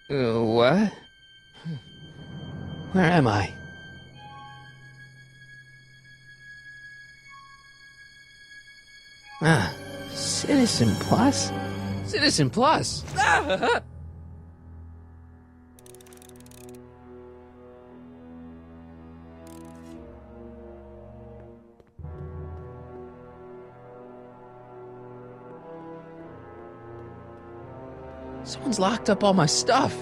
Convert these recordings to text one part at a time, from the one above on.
What? Where am I? Citizen Plus? Citizen Plus! Someone's locked up all my stuff.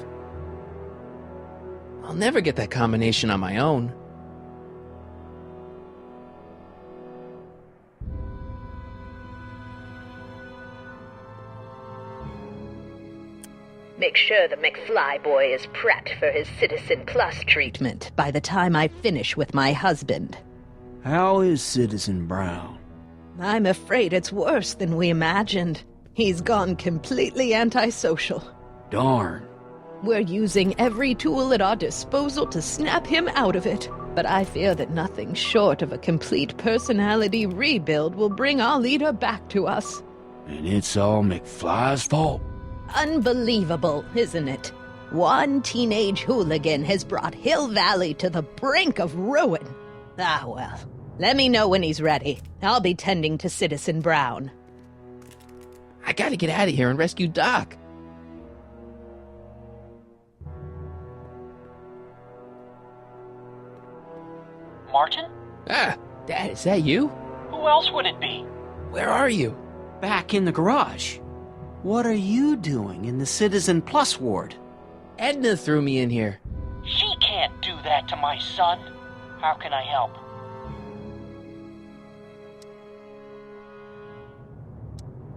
I'll never get that combination on my own. Make sure the McFly boy is prepped for his Citizen Plus treatment by the time I finish with my husband. How is Citizen Brown? I'm afraid it's worse than we imagined. He's gone completely antisocial. Darn. We're using every tool at our disposal to snap him out of it. But I fear that nothing short of a complete personality rebuild will bring our leader back to us. And it's all McFly's fault. Unbelievable, isn't it? One teenage hooligan has brought Hill Valley to the brink of ruin. Ah, well. Let me know when he's ready. I'll be tending to Citizen Brown. I gotta get out of here and rescue Doc. Martin? Dad, is that you? Who else would it be? Where are you? Back in the garage. What are you doing in the Citizen Plus ward? Edna threw me in here. She can't do that to my son. How can I help?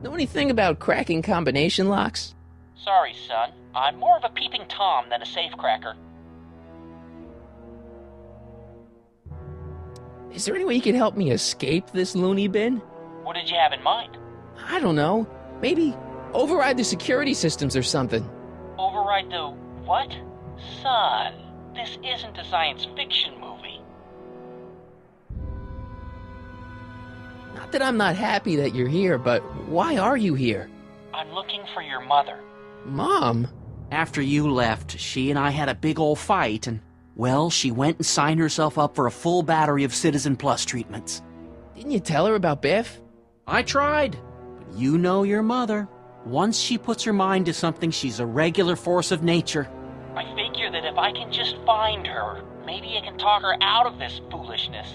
Know anything about cracking combination locks? Sorry, son. I'm more of a peeping Tom than a safecracker. Is there any way you can help me escape this loony bin? What did you have in mind? I don't know. Maybe override the security systems or something. Override the what? Son, this isn't a science fiction movie. Not that I'm not happy that you're here, but why are you here? I'm looking for your mother. Mom? After you left, she and I had a big old fight, and, well, she went and signed herself up for a full battery of Citizen Plus treatments. Didn't you tell her about Biff? I tried, but you know your mother. Once she puts her mind to something, she's a regular force of nature. I figure that if I can just find her, maybe I can talk her out of this foolishness.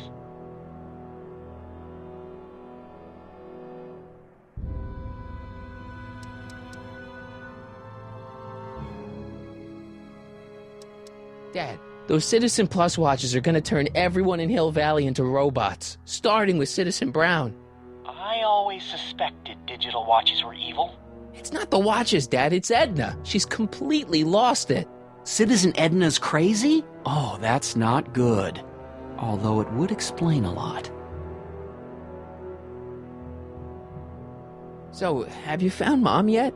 Dad, those Citizen Plus watches are gonna turn everyone in Hill Valley into robots, starting with Citizen Brown. I always suspected digital watches were evil. It's not the watches, Dad, it's Edna. She's completely lost it. Citizen Edna's crazy? Oh, that's not good. Although it would explain a lot. So, have you found Mom yet?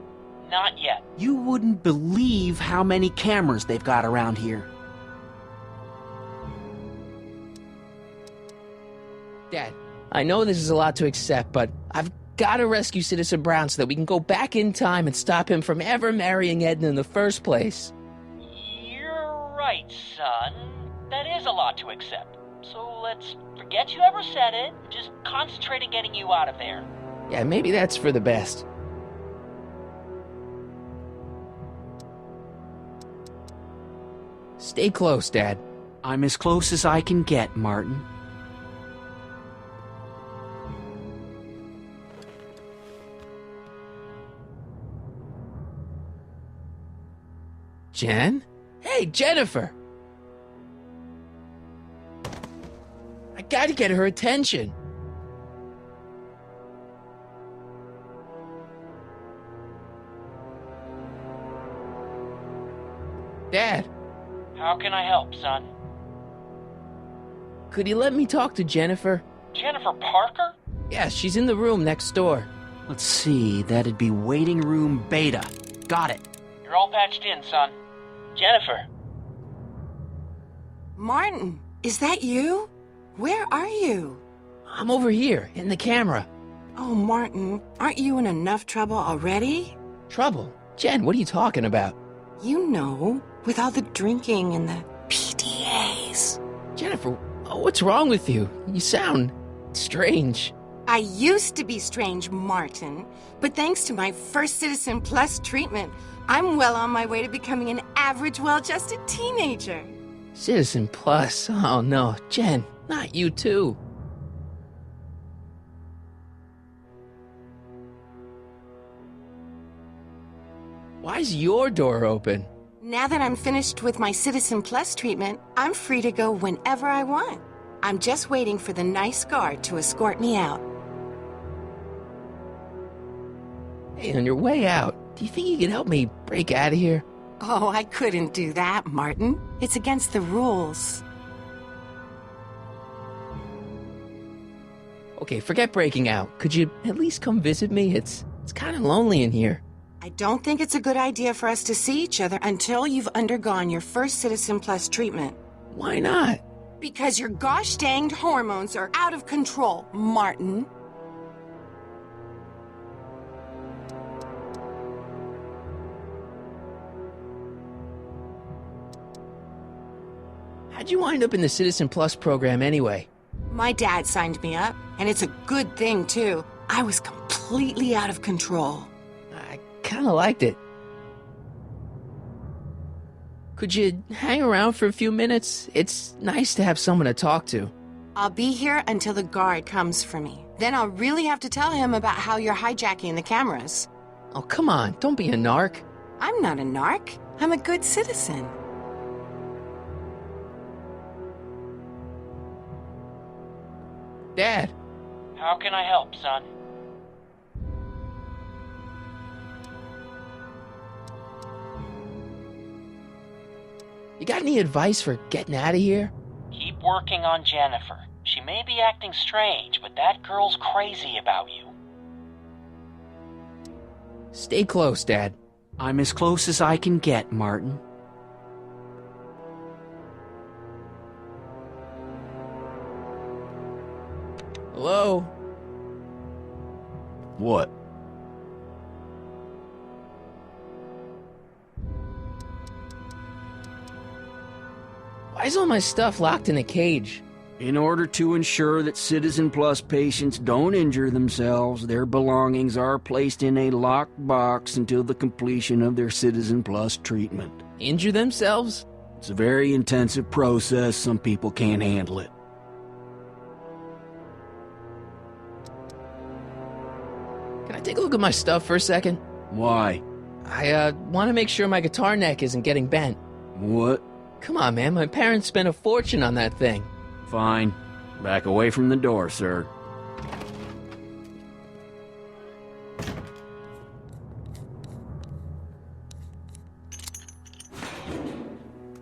Not yet. You wouldn't believe how many cameras they've got around here. Dad, I know this is a lot to accept, but I've got to rescue Citizen Brown so that we can go back in time and stop him from ever marrying Edna in the first place. You're right, son. That is a lot to accept. So let's forget you ever said it. Just concentrate on getting you out of there. Yeah, maybe that's for the best. Stay close, Dad. I'm as close as I can get, Martin. Jen? Hey, Jennifer! I gotta get her attention. Dad, How can I help, son? could you let me talk to Jennifer? Jennifer Parker? Yeah, she's in the room next door. Let's see, that'd be waiting room beta. Got it. You're all patched in, son. Jennifer. Martin, is that you? Where are you? I'm over here, in the camera. Oh, Martin, aren't you in enough trouble already? Trouble? Jen, what are you talking about? You know, with all the drinking and the PDAs. Jennifer, what's wrong with you? You sound strange. I used to be strange, Martin, but thanks to my first Citizen Plus treatment, I'm well on my way to becoming an average, well-adjusted teenager. Citizen Plus? Oh no, Jen, not you too. Why's your door open? Now that I'm finished with my Citizen Plus treatment, I'm free to go whenever I want. I'm just waiting for the nice guard to escort me out. Hey, on your way out, do you think you could help me break out of here? Oh, I couldn't do that, Martin. It's against the rules. Okay, forget breaking out. Could you at least come visit me? It's kind of lonely in here. I don't think it's a good idea for us to see each other until you've undergone your first Citizen Plus treatment. Why not? Because your gosh danged hormones are out of control, Martin. How'd you wind up in the Citizen Plus program anyway? My dad signed me up, and it's a good thing, too. I was completely out of control. I kind of liked it. Could you hang around for a few minutes? It's nice to have someone to talk to. I'll be here until the guard comes for me. Then I'll really have to tell him about how you're hijacking the cameras. Oh, come on, don't be a narc. I'm not a narc. I'm a good citizen. Dad, How can I help, son? you got any advice for getting out of here? Keep working on Jennifer. She may be acting strange, but that girl's crazy about you. Stay close, Dad. I'm as close as I can get, Martin. Hello? What? Why is all my stuff locked in a cage? In order to ensure that Citizen Plus patients don't injure themselves, their belongings are placed in a locked box until the completion of their Citizen Plus treatment. Injure themselves? It's a very intensive process. Some people can't handle it. Can I take a look at my stuff for a second? Why? I want to make sure my guitar neck isn't getting bent. What? Come on, man, my parents spent a fortune on that thing. Fine. Back away from the door, sir.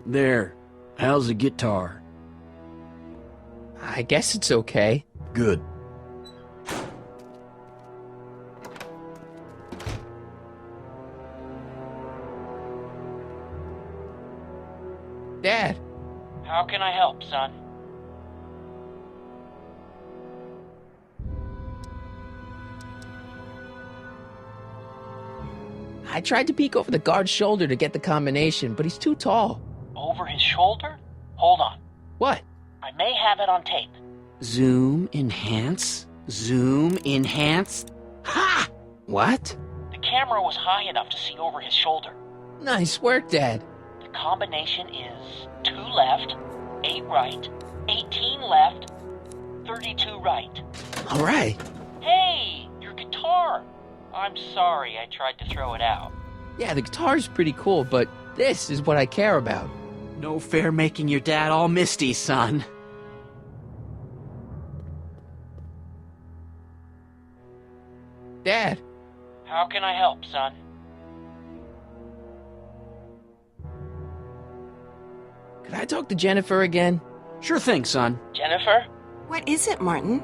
There. How's the guitar? I guess it's okay. Good. Dad, How can I help, son? I tried to peek over the guard's shoulder to get the combination, but he's too tall. Over his shoulder? Hold on. What? I may have it on tape. Zoom, enhance, zoom, enhance. Ha! What? The camera was high enough to see over his shoulder. Nice work, Dad. The combination is 2 left, 8 right, 18 left, 32 right. All right. Hey, your guitar! I'm sorry I tried to throw it out. Yeah, the guitar's pretty cool, but this is what I care about. No fair making your dad all misty, son. Dad, How can I help, son? could I talk to Jennifer again? Sure thing, son. Jennifer? What is it, Martin?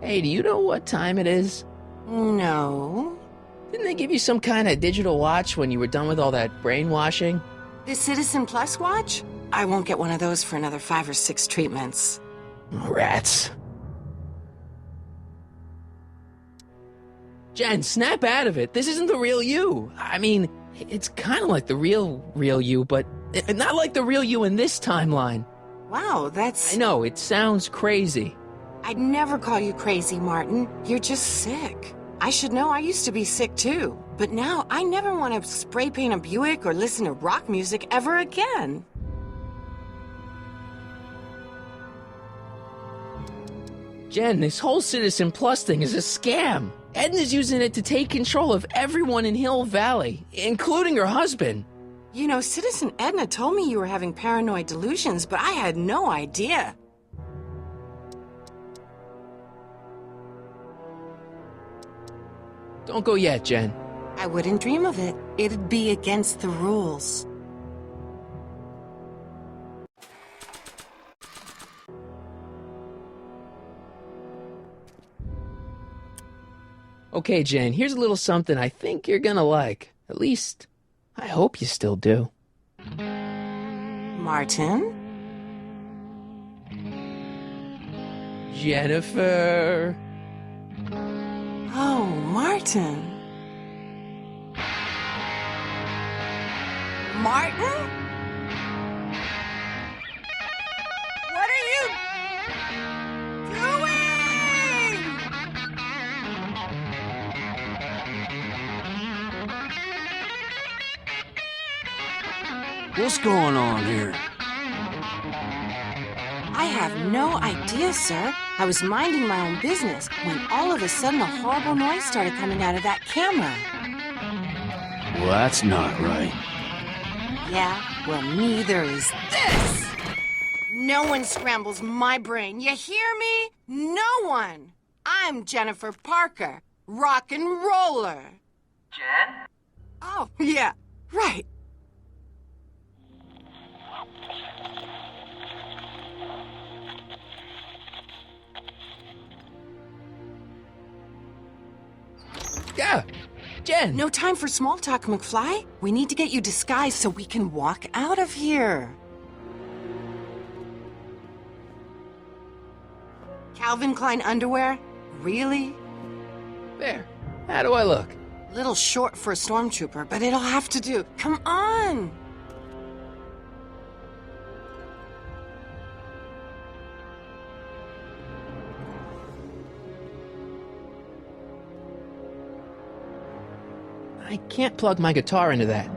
Hey, do you know what time it is? No. Didn't they give you some kind of digital watch when you were done with all that brainwashing? The Citizen Plus watch? I won't get one of those for another 5 or 6 treatments. Rats. Jen, snap out of it. This isn't the real you. I mean, it's kind of like the real you, but not like the real you in this timeline. Wow, that's... I know, it sounds crazy. I'd never call you crazy, Martin. You're just sick. I should know, I used to be sick too. But now I never want to spray paint a Buick or listen to rock music ever again. Jen, this whole Citizen Plus thing is a scam. Edna's using it to take control of everyone in Hill Valley, including her husband. You know, Citizen Edna told me you were having paranoid delusions, but I had no idea. Don't go yet, Jen. I wouldn't dream of it. It'd be against the rules. Okay, Jen, here's a little something I think you're gonna like. At least, I hope you still do. Martin? Jennifer. Oh, Martin. Martin? What are you doing? What's going on here? I have no idea, sir. I was minding my own business when all of a sudden a horrible noise started coming out of that camera. Well, that's not right. Yeah, well, neither is this. No one scrambles my brain. You hear me? No one. I'm Jennifer Parker, rock and roller. Jen? Oh, yeah, right. Yeah, Jen. No time for small talk, McFly. We need to get you disguised so we can walk out of here. Calvin Klein underwear? Really? There. How do I look? Little short for a stormtrooper, but it'll have to do. Come on! I can't plug my guitar into that.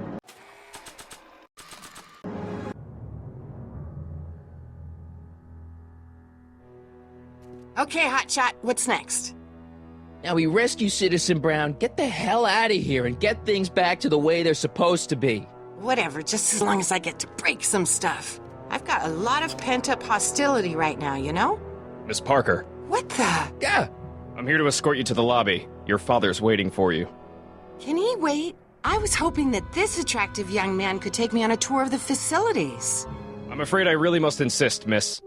Okay, Hotshot, what's next? Now we rescue Citizen Brown, get the hell out of here, and get things back to the way they're supposed to be. Whatever, just as long as I get to break some stuff. I've got a lot of pent-up hostility right now, you know? Miss Parker, What the? Yeah. I'm here to escort you to the lobby. Your father's waiting for you. Can he wait? I was hoping that this attractive young man could take me on a tour of the facilities. I'm afraid I really must insist, miss.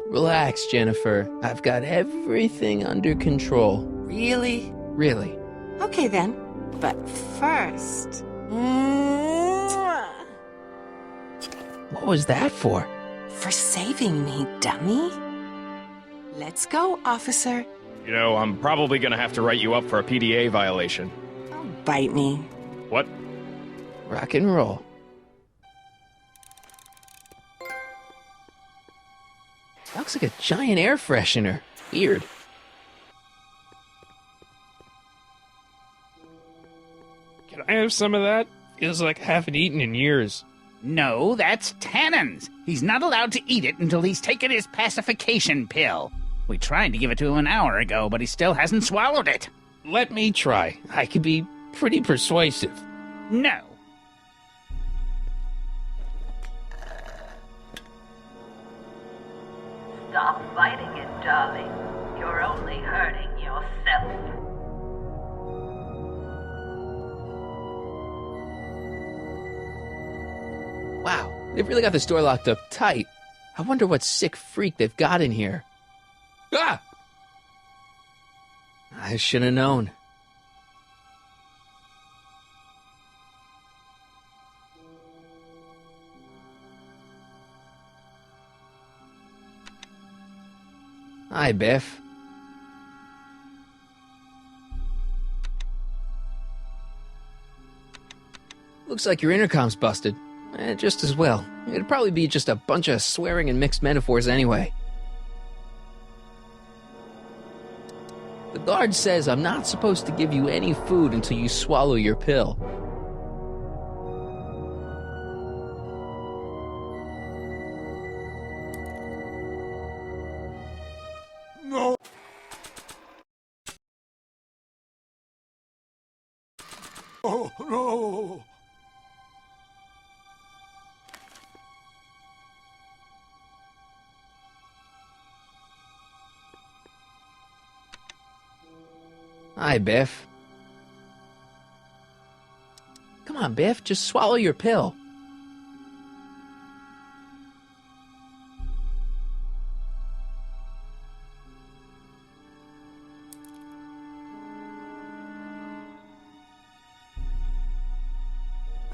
Relax, Jennifer. I've got everything under control. Really? Really. Okay then. But first... Mwah. What was that for? For saving me, dummy. Let's go, officer. You know, I'm probably gonna have to write you up for a PDA violation. Don't bite me. What? Rock and roll. Looks like a giant air freshener. Weird. Can I have some of that? Feels like I haven't eaten in years. No, that's Tannen's. He's not allowed to eat it until he's taken his pacification pill. We tried to give it to him an hour ago, but he still hasn't swallowed it. Let me try. I could be pretty persuasive. No. Stop fighting it, darling. You're only hurting yourself. Wow, they've really got this door locked up tight. I wonder what sick freak they've got in here. Ah! I should have known. Hi, Biff. Looks like your intercom's busted. Just as well. It'd probably be just a bunch of swearing and mixed metaphors anyway. The guard says I'm not supposed to give you any food until you swallow your pill. No. Oh, no. Hi, Biff. Come on, Biff, just swallow your pill.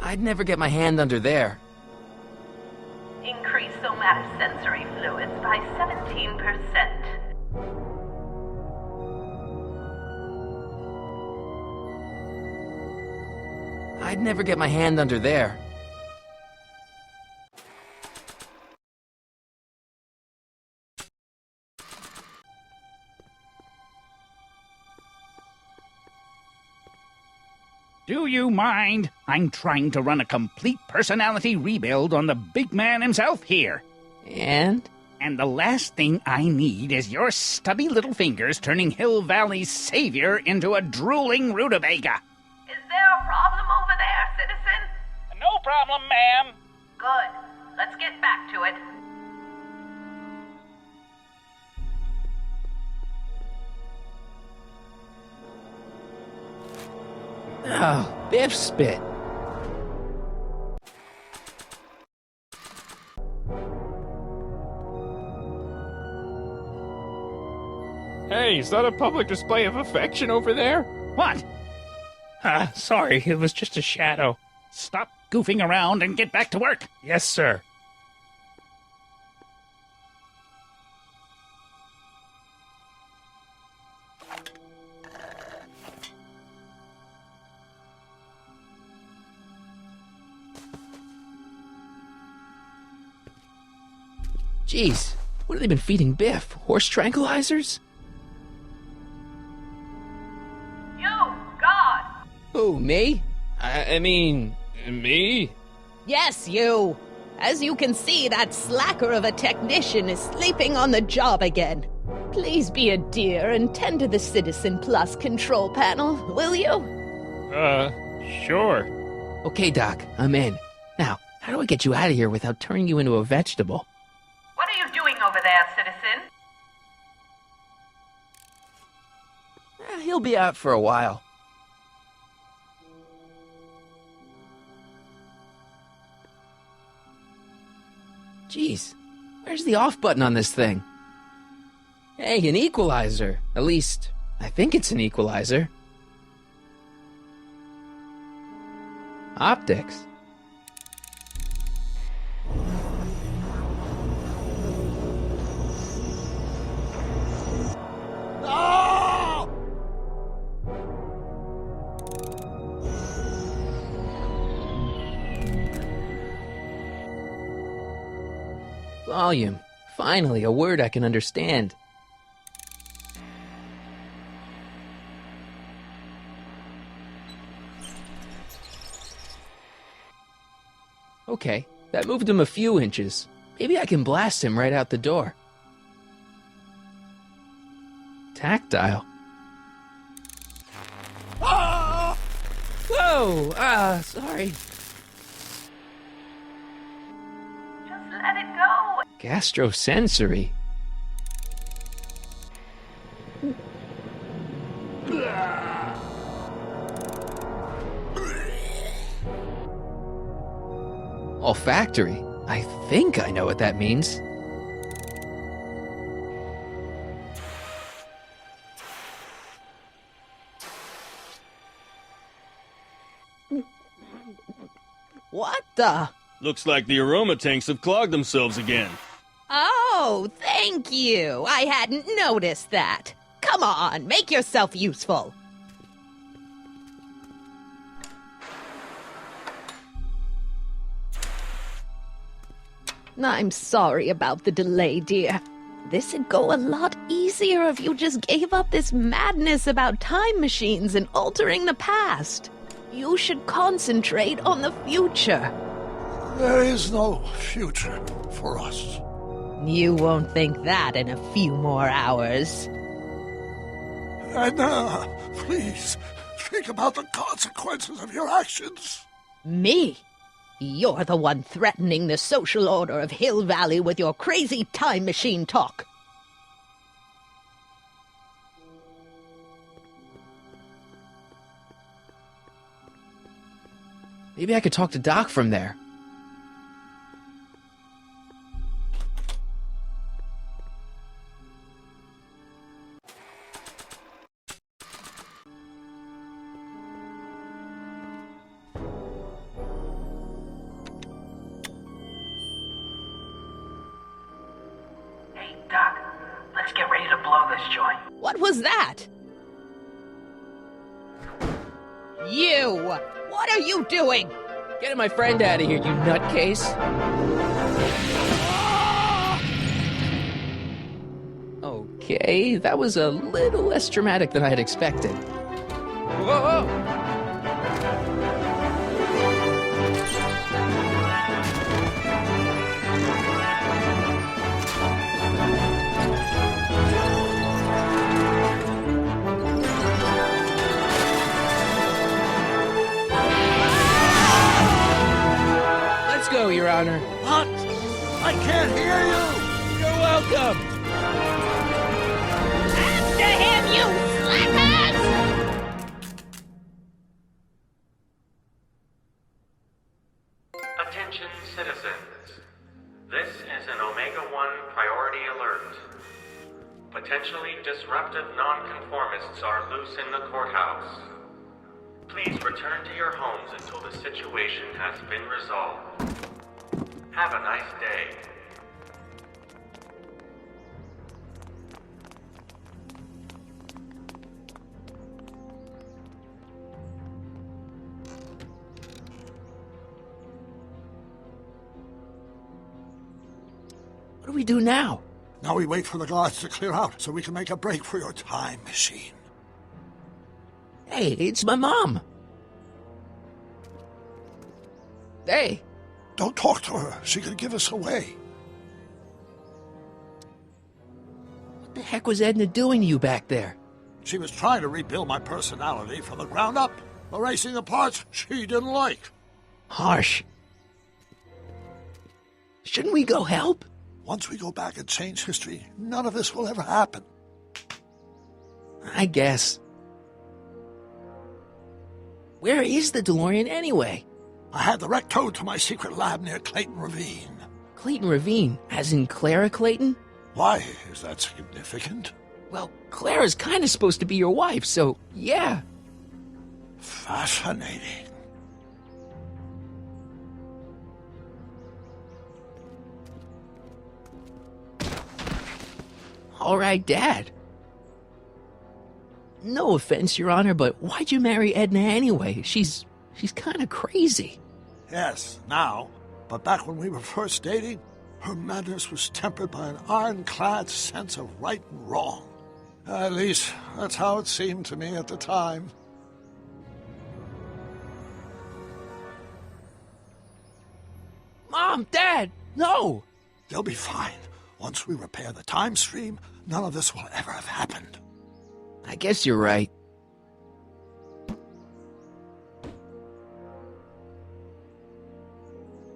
I'd never get my hand under there. Increase somatosensory fluids by 17%. I'd never get my hand under there. Do you mind? I'm trying to run a complete personality rebuild on the big man himself here. And? And the last thing I need is your stubby little fingers turning Hill Valley's savior into a drooling rutabaga. Is there a problem over there, citizen? No problem, ma'am. Good. Let's get back to it. Oh, Biff spit. Hey, is that a public display of affection over there? What? Sorry, it was just a shadow. Stop goofing around and get back to work. Yes, sir. Jeez, what have they been feeding Biff? Horse tranquilizers? You, God! Who, me? I mean, me? Yes, you. As you can see, that slacker of a technician is sleeping on the job again. Please be a dear and tend to the Citizen Plus control panel, will you? Sure. Okay, Doc, I'm in. Now, how do I get you out of here without turning you into a vegetable? What are you doing over there, citizen? He'll be out for a while. Jeez, where's the off button on this thing? Hey, an equalizer. At least, I think it's an equalizer. Optics. Volume. Finally, a word I can understand. Okay, that moved him a few inches. Maybe I can blast him right out the door. Tactile. Ah! Whoa! Sorry. Just let it go. Gastrosensory. Olfactory. I think I know what that means. What the? Looks like the aroma tanks have clogged themselves again. Oh, thank you. I hadn't noticed that. Come on, make yourself useful. I'm sorry about the delay, dear. This'd go a lot easier if you just gave up this madness about time machines and altering the past. You should concentrate on the future. There is no future for us. You won't think that in a few more hours. Edna, please, think about the consequences of your actions. Me? You're the one threatening the social order of Hill Valley with your crazy time machine talk. Maybe I could talk to Doc from there. Hey, Doc, let's get ready to blow this joint. What was that? You! What are you doing? Getting my friend out of here, you nutcase. Okay, that was a little less dramatic than I had expected. Whoa! Let's go, Your Honor. What? I can't hear you! You're welcome! After him, you slackers! Attention citizens. This is an Omega-1 priority alert. Potentially disruptive nonconformists are loose in the courthouse. Please return to your homes until the situation has been resolved. Have a nice day. What do we do now? Now we wait for the guards to clear out so we can make a break for your time machine. Hey, it's my mom. Hey. Don't talk to her. She could give us away. What the heck was Edna doing to you back there? She was trying to rebuild my personality from the ground up, erasing the parts she didn't like. Harsh. Shouldn't we go help? Once we go back and change history, none of this will ever happen. I guess. Where is the DeLorean anyway? I had the wreck towed to my secret lab near Clayton Ravine. Clayton Ravine? As in Clara Clayton? Why is that significant? Well, Clara's kind of supposed to be your wife, so yeah. Fascinating. All right, Dad. No offense, Your Honor, but why'd you marry Edna anyway? She's kind of crazy. Yes, now. But back when we were first dating, her madness was tempered by an ironclad sense of right and wrong. At least, that's how it seemed to me at the time. Mom, Dad, no! They'll be fine. Once we repair the time stream, none of this will ever have happened. I guess you're right.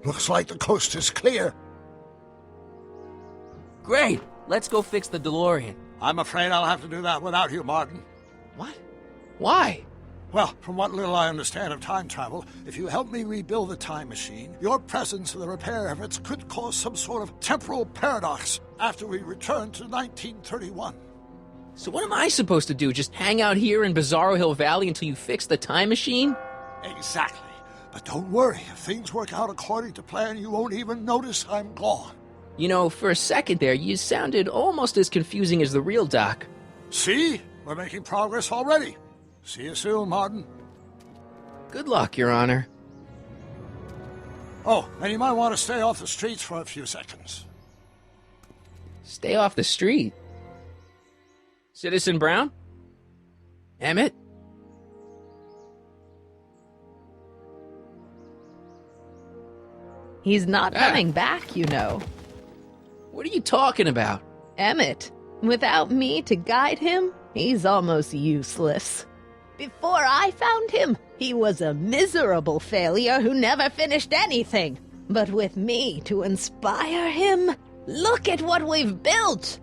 Looks like the coast is clear. Great! Let's go fix the DeLorean. I'm afraid I'll have to do that without you, Martin. What? Why? Well, from what little I understand of time travel, if you help me rebuild the time machine, your presence in the repair efforts could cause some sort of temporal paradox after we return to 1931. So what am I supposed to do? Just hang out here in Bizarro Hill Valley until you fix the time machine? Exactly. But don't worry, if things work out according to plan, you won't even notice I'm gone. You know, for a second there, you sounded almost as confusing as the real Doc. See? We're making progress already. See you soon, Martin. Good luck, Your Honor. Oh, and you might want to stay off the streets for a few seconds. Stay off the street. Citizen Brown? Emmett? He's not coming back, you know. What are you talking about? Emmett. Without me to guide him, he's almost useless. Before I found him, he was a miserable failure who never finished anything. But with me to inspire him, look at what we've built!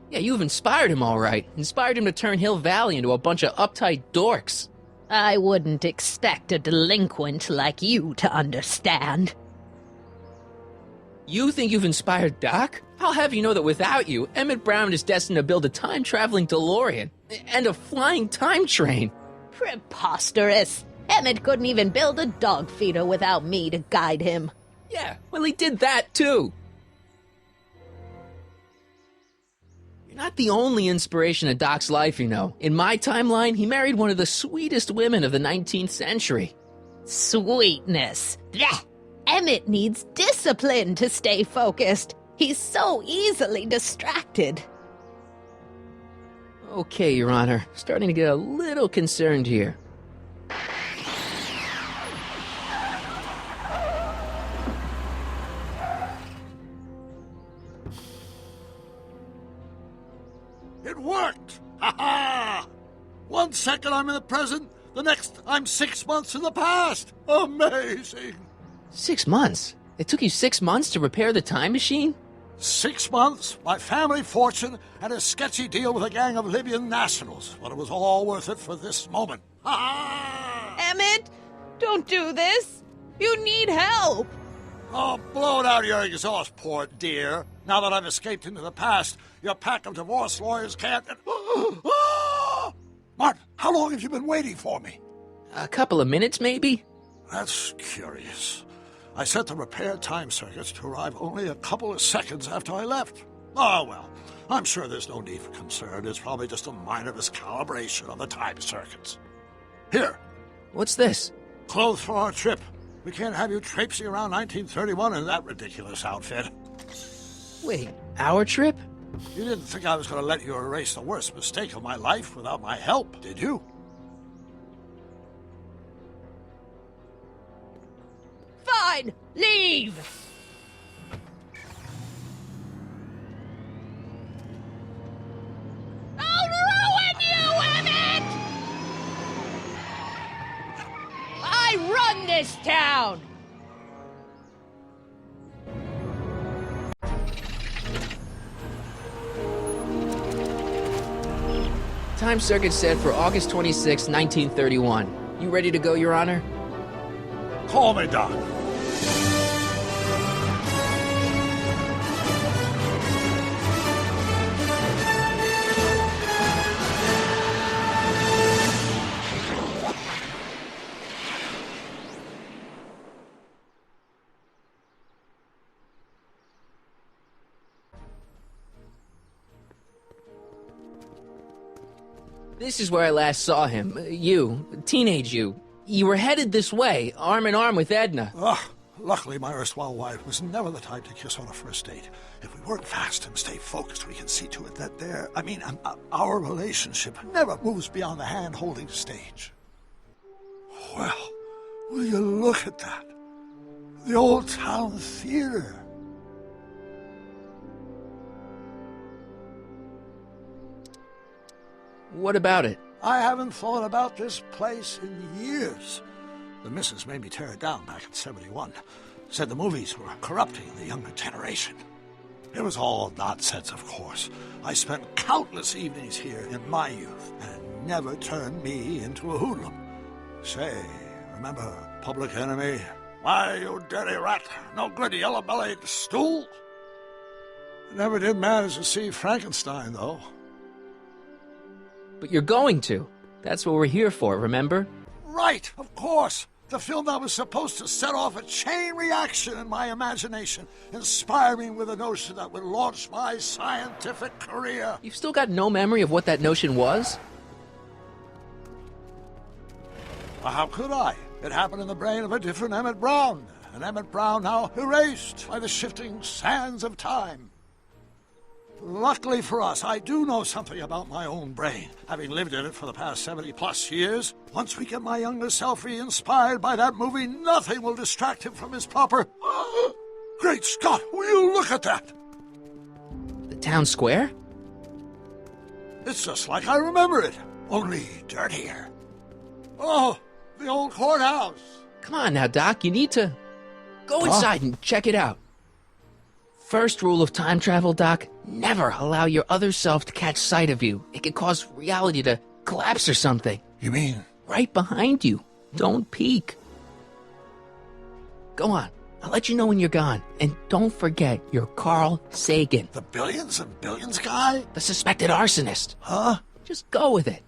Yeah, you've inspired him all right. Inspired him to turn Hill Valley into a bunch of uptight dorks. I wouldn't expect a delinquent like you to understand. You think you've inspired Doc? I'll have you know that without you, Emmett Brown is destined to build a time-traveling DeLorean and a flying time train. Preposterous. Emmett couldn't even build a dog feeder without me to guide him. Yeah, well, he did that too. You're not the only inspiration in Doc's life, you know. In my timeline, he married one of the sweetest women of the 19th century. Sweetness. Blech. Emmett needs discipline to stay focused. He's so easily distracted. Okay, Your Honor. Starting to get a little concerned here. It worked! Ha ha! 1 second I'm in the present, the next I'm 6 months in the past. Amazing! 6 months? It took you 6 months to repair the time machine? 6 months, my family fortune, and a sketchy deal with a gang of Libyan nationals. But it was all worth it for this moment. Ha ha! Emmett, don't do this. You need help. Oh, blow it out of your exhaust port, dear. Now that I've escaped into the past, your pack of divorce lawyers can't... Mart, how long have you been waiting for me? A couple of minutes, maybe? That's curious. I set the repair time circuits to arrive only a couple of seconds after I left. Oh, well, I'm sure there's no need for concern. It's probably just a minor miscalibration on the time circuits. Here. What's this? Clothes for our trip. We can't have you traipsing around 1931 in that ridiculous outfit. Wait, our trip? You didn't think I was going to let you erase the worst mistake of my life without my help, did you? Fine, leave! I'll ruin you, Emmett! I run this town! Time circuit set for August 26, 1931. You ready to go, Your Honor? Call me, Doc. This is where I last saw him. You, teenage you. You were headed this way, arm in arm with Edna. Luckily, my erstwhile wife was never the type to kiss on a first date. If we work fast and stay focused, we can see to it that our relationship never moves beyond the hand-holding stage. Well, will you look at that? The Old Town Theater. What about it? I haven't thought about this place in years. The missus made me tear it down back in '71. Said the movies were corrupting the younger generation. It was all nonsense, of course. I spent countless evenings here in my youth, and it never turned me into a hoodlum. Say, remember Public Enemy? Why, you dirty rat, no good yellow-bellied stool? Never did manage to see Frankenstein, though. But you're going to. That's what we're here for, remember? Right, of course. The film that was supposed to set off a chain reaction in my imagination, inspire me with a notion that would launch my scientific career. You've still got no memory of what that notion was? Well, how could I? It happened in the brain of a different Emmett Brown. An Emmett Brown now erased by the shifting sands of time. Luckily for us, I do know something about my own brain, having lived in it for the past 70-plus years. Once we get my younger self re-inspired by that movie, nothing will distract him from his proper... Great Scott, will you look at that? The town square? It's just like I remember it, only dirtier. Oh, the old courthouse. Come on now, Doc, you need to go inside and check it out. First rule of time travel, Doc, never allow your other self to catch sight of you. It could cause reality to collapse or something. You mean? Right behind you. Don't peek. Go on. I'll let you know when you're gone. And don't forget, you're Carl Sagan. The billions and billions guy? The suspected arsonist. Huh? Just go with it.